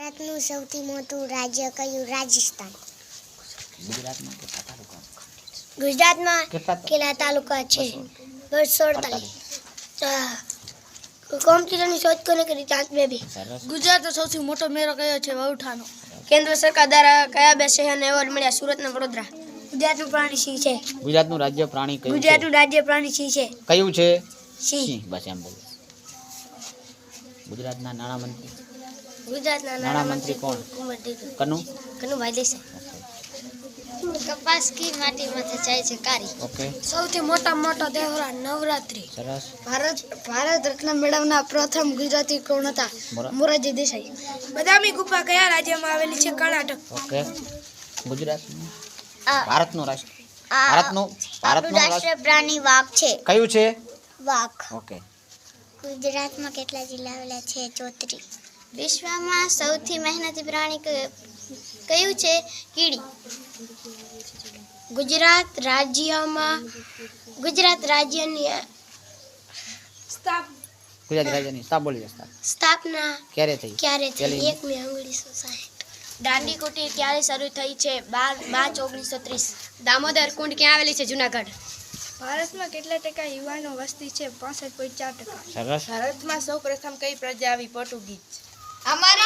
ગુજરાતનું સૌથી મોટું રાજ્ય કયું? રાજસ્થાન. ગુજરાતમાં કેટલા તાલુકા? ગુજરાતમાં કેટલા કેટલા તાલુકા છે? 248. કોમ્પ્યુટરની શોધ કોને કરી? ચાંદ બેબી. સરસ. ગુજરાતનો સૌથી મોટો મેળો કયો છે? વૌઠાનો. કેન્દ્ર સરકાર દ્વારા કયા બે શહેરને એવોર્ડ મળ્યા? સુરત અને વડોદરા. ગુજરાતનું પ્રાણી સિંહ છે. ગુજરાતનું રાજ્ય પ્રાણી કયું છે? ગુજરાતનું રાજ્ય પ્રાણી સિંહ છે. કયું છે? સિંહ. સિંહ. બસ એમ બોલો. ગુજરાતના નાણામંત્રી ગુજરાતના નાણામંત્રી કોણ? કનુભાઈ દેસાઈ. કપાસ કી માટીમાં થચાય છે કારી. ઓકે. સૌથી મોટો તહેવાર નવરાત્રી. સરસ. ભારત રત્ન મેળવનાર પ્રથમ ગુજરાતી કોણ હતા? મોરારજી દેસાઈ. બદામી ગુફા કયા રાજ્યમાં આવેલી છે? કર્ણાટક. ઓકે. ગુજરાતનું આ- ભારતનું રાષ્ટ્ર આ ભારતનું આપણું રાષ્ટ્રીય પ્રાણી વાઘ છે. કયું છે? વાઘ. ઓકે. ગુજરાતમાં કેટલા જિલ્લા આવેલા છે? 34. વિશ્વમાં સૌથી મહેનતી પ્રાણી કયું છે? કીડી. ગુજરાત રાજ્યની ગુજરાત રાજ્યની બોલી સ્થાપના ક્યારે થઈ? ક્યારે થઈ? પહેલી. 1 મે 1960. દાંડી કુટીર ક્યારે શરૂ થઈ છે? 12 માર્ચ 1930. દામોદર કુંડ ક્યાં આવેલી છે? જુનાગઢ. ભારતમાં કેટલા ટકા યુવાનો વસ્તી છે? 65.4%. સરસ. ભારતમાં સૌ પ્રથમ કઈ પ્રજા આવી? પોર્ટુગીઝ. અમારે